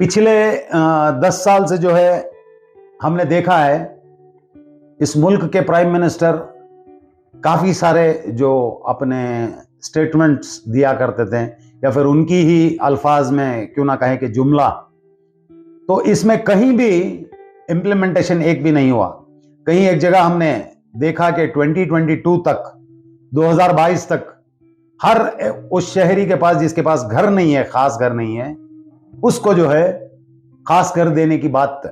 पिछले 10 साल से जो है हमने देखा है इस मुल्क के प्राइम मिनिस्टर काफ़ी सारे जो अपने स्टेटमेंट्स दिया करते थे या फिर उनकी ही अल्फाज में क्यों ना कहें कि जुमला, तो इसमें कहीं भी इम्प्लीमेंटेशन एक भी नहीं हुआ। कहीं एक जगह हमने देखा कि 2022 तक 2022 तक हर उस शहरी के पास जिसके पास घर नहीं है, खास घर नहीं है, उसको जो है खास घर देने की बात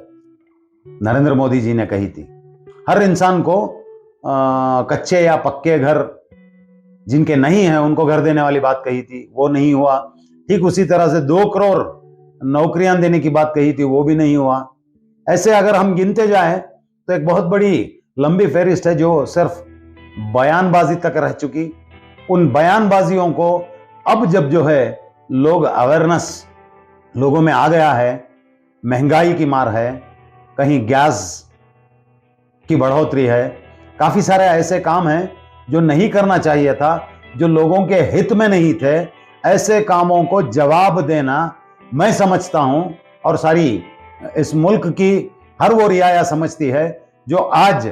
नरेंद्र मोदी जी ने कही थी। हर इंसान को कच्चे या पक्के घर जिनके नहीं हैं उनको घर देने वाली बात कही थी, वो नहीं हुआ। ठीक उसी तरह से 2 करोड़ नौकरियां देने की बात कही थी, वो भी नहीं हुआ। ऐसे अगर हम गिनते जाएं तो एक बहुत बड़ी लंबी फहरिस्त है जो सिर्फ बयानबाजी तक रह चुकी। उन बयानबाजियों को अब जब जो है लोग अवेयरनेस लोगों में आ गया है, महंगाई की मार है, कहीं गैस की बढ़ोतरी है, काफी सारे ऐसे काम हैं जो नहीं करना चाहिए था, जो लोगों के हित में नहीं थे, ऐसे कामों को जवाब देना मैं समझता हूं और सारी इस मुल्क की हर वो रियाया समझती है जो आज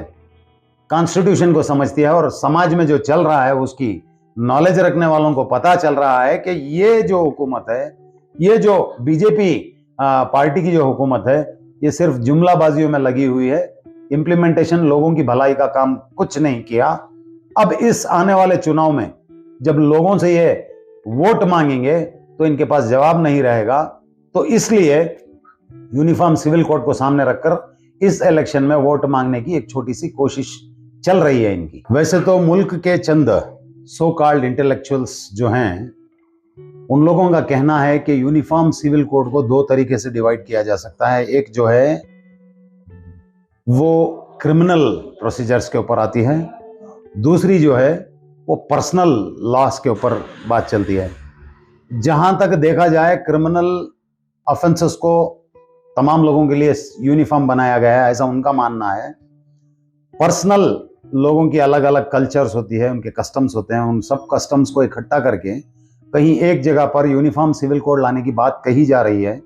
कॉन्स्टिट्यूशन को समझती है और समाज में जो चल रहा है उसकी नॉलेज रखने वालों को पता चल रहा है कि ये जो हुकूमत है, ये जो बीजेपी पार्टी की जो हुकूमत है, ये सिर्फ जुमलाबाजियों में लगी हुई है। इंप्लीमेंटेशन, लोगों की भलाई का काम कुछ नहीं किया। अब इस आने वाले चुनाव में जब लोगों से ये वोट मांगेंगे तो इनके पास जवाब नहीं रहेगा। तो इसलिए यूनिफॉर्म सिविल कोड को सामने रखकर इस इलेक्शन में वोट मांगने की एक छोटी सी कोशिश चल रही है इनकी। वैसे तो मुल्क के चंद सो कॉल्ड इंटेलेक्चुअल्स जो हैं, उन लोगों का कहना है कि यूनिफॉर्म सिविल कोड को 2 तरीके से डिवाइड किया जा सकता है। एक जो है वो क्रिमिनल प्रोसीजर्स के ऊपर आती है, दूसरी जो है वो पर्सनल लॉस के ऊपर बात चलती है। जहां तक देखा जाए क्रिमिनल ऑफेंसेस को तमाम लोगों के लिए यूनिफॉर्म बनाया गया है, ऐसा उनका मानना है। पर्सनल लोगों की अलग अलग कल्चर्स होती है, उनके कस्टम्स होते हैं, उन सब कस्टम्स को इकट्ठा करके कहीं एक जगह पर यूनिफॉर्म सिविल कोड लाने की बात कही जा रही है।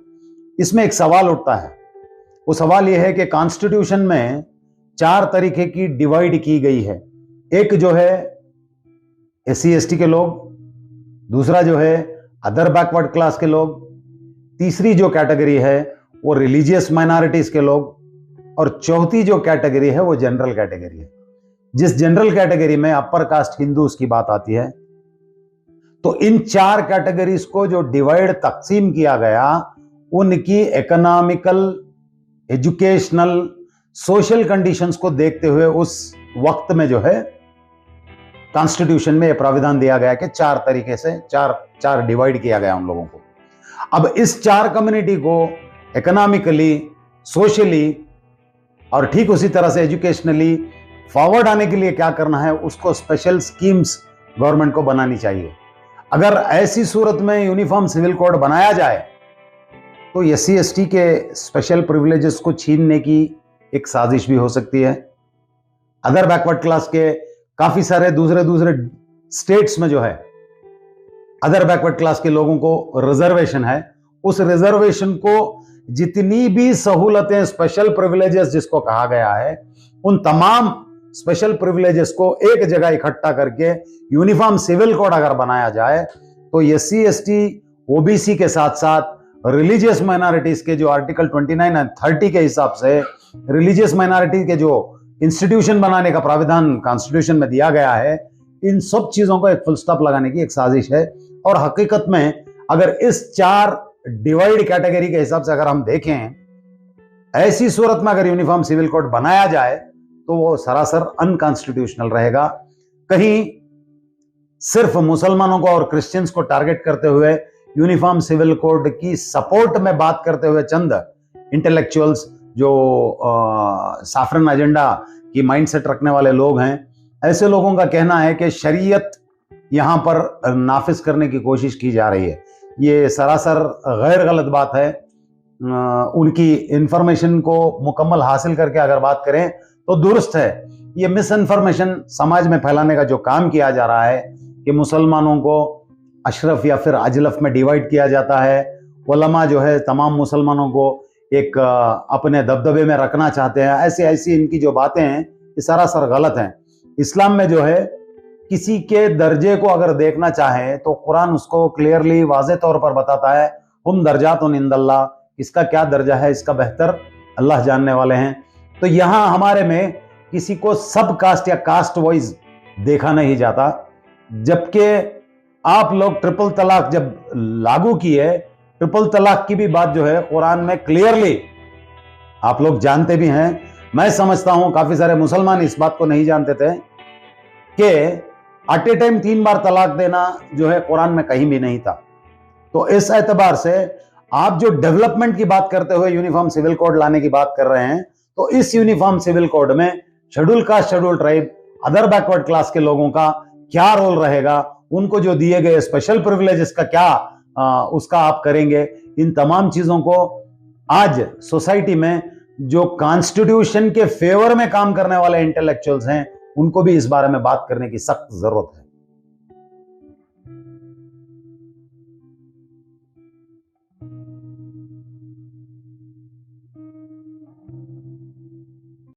इसमें एक सवाल उठता है, वो सवाल यह है कि कॉन्स्टिट्यूशन में 4 तरीके की डिवाइड की गई है। एक जो है SC ST के लोग, दूसरा जो है अदर बैकवर्ड क्लास के लोग, तीसरी जो कैटेगरी है वो रिलीजियस माइनॉरिटीज के लोग, और चौथी जो कैटेगरी है वो जनरल कैटेगरी है। जिस जनरल कैटेगरी में अपर कास्ट हिंदूज की बात आती है, तो इन 4 कैटेगरीज को जो डिवाइड तकसीम किया गया, उनकी इकोनॉमिकल, एजुकेशनल, सोशल कंडीशंस को देखते हुए उस वक्त में जो है कॉन्स्टिट्यूशन में यह प्राविधान दिया गया कि 4 तरीके से चार डिवाइड किया गया उन लोगों को। अब इस 4 कम्युनिटी को इकोनॉमिकली, सोशली और ठीक उसी तरह से एजुकेशनली फॉरवर्ड आने के लिए क्या करना है, उसको स्पेशल स्कीम्स गवर्नमेंट को बनानी चाहिए। अगर ऐसी सूरत में यूनिफॉर्म सिविल कोड बनाया जाए तो SC ST के स्पेशल प्रिविलेजेस को छीनने की एक साजिश भी हो सकती है। अदर बैकवर्ड क्लास के काफी सारे दूसरे स्टेट्स में जो है अदर बैकवर्ड क्लास के लोगों को रिजर्वेशन है, उस रिजर्वेशन को जितनी भी सहूलतें, स्पेशल प्रिविलेजेस जिसको कहा गया है, उन तमाम स्पेशल प्रिविलेजेस को एक जगह इकट्ठा करके यूनिफॉर्म सिविल कोड अगर बनाया जाए तो SC ST OBC के साथ साथ रिलीजियस माइनॉरिटीज के जो आर्टिकल 29 और 30 के हिसाब से रिलीजियस माइनॉरिटी के जो इंस्टीट्यूशन बनाने का प्राविधान कॉन्स्टिट्यूशन में दिया गया है, इन सब चीजों को एक फुल स्टॉप लगाने की एक साजिश है। और हकीकत में अगर इस 4 डिवाइड कैटेगरी के हिसाब से अगर हम देखें, ऐसी सूरत में अगर यूनिफॉर्म सिविल कोड बनाया जाए तो वो सरासर अनकॉन्स्टिट्यूशनल रहेगा। कहीं सिर्फ मुसलमानों को और क्रिश्चियंस को टारगेट करते हुए यूनिफॉर्म सिविल कोड की सपोर्ट में बात करते हुए चंद इंटेलेक्चुअल्स जो साफरन एजेंडा की माइंडसेट रखने वाले लोग हैं, ऐसे लोगों का कहना है कि शरीयत यहां पर नाफिज करने की कोशिश की जा रही है। ये सरासर गैर गलत बात है। उनकी इंफॉर्मेशन को मुकम्मल हासिल करके अगर बात करें तो दुरुस्त है। ये मिस इन्फॉर्मेशन समाज में फैलाने का जो काम किया जा रहा है कि मुसलमानों को अशरफ या फिर अजलफ में डिवाइड किया जाता है, उलमा जो है तमाम मुसलमानों को एक अपने दबदबे में रखना चाहते हैं, ऐसी ऐसी इनकी जो बातें हैं ये सरासर गलत हैं। इस्लाम में जो है किसी के दर्जे को अगर देखना चाहे तो कुरान उसको क्लियरली वाज़े तौर पर बताता है, हम दर्जातुन इंदल्लाह, इसका क्या दर्जा है इसका बेहतर अल्लाह जानने वाले हैं। तो यहाँ हमारे में किसी को सब कास्ट या कास्ट वाइज देखा नहीं जाता, जबकि आप लोग ट्रिपल तलाक जब लागू किए, ट्रिपल तलाक की भी बात जो है कुरान में क्लियरली आप लोग जानते भी हैं। मैं समझता हूं काफी सारे मुसलमान इस बात को नहीं जानते थे कि एट ए टाइम 3 बार तलाक देना जो है कुरान में कहीं भी नहीं था। तो इस एतबार से आप जो डेवलपमेंट की बात करते हुए यूनिफॉर्म सिविल कोड लाने की बात कर रहे हैं, तो इस यूनिफॉर्म सिविल कोड में schedule caste, schedule tribe, other backward class के लोगों का क्या रोल रहेगा, उनको जो दिए गए स्पेशल प्रिविलेजेस का क्या उसका आप करेंगे, इन तमाम चीजों को आज सोसाइटी में जो कॉन्स्टिट्यूशन के फेवर में काम करने वाले इंटेलेक्चुअल्स हैं उनको भी इस बारे में बात करने की सख्त जरूरत है।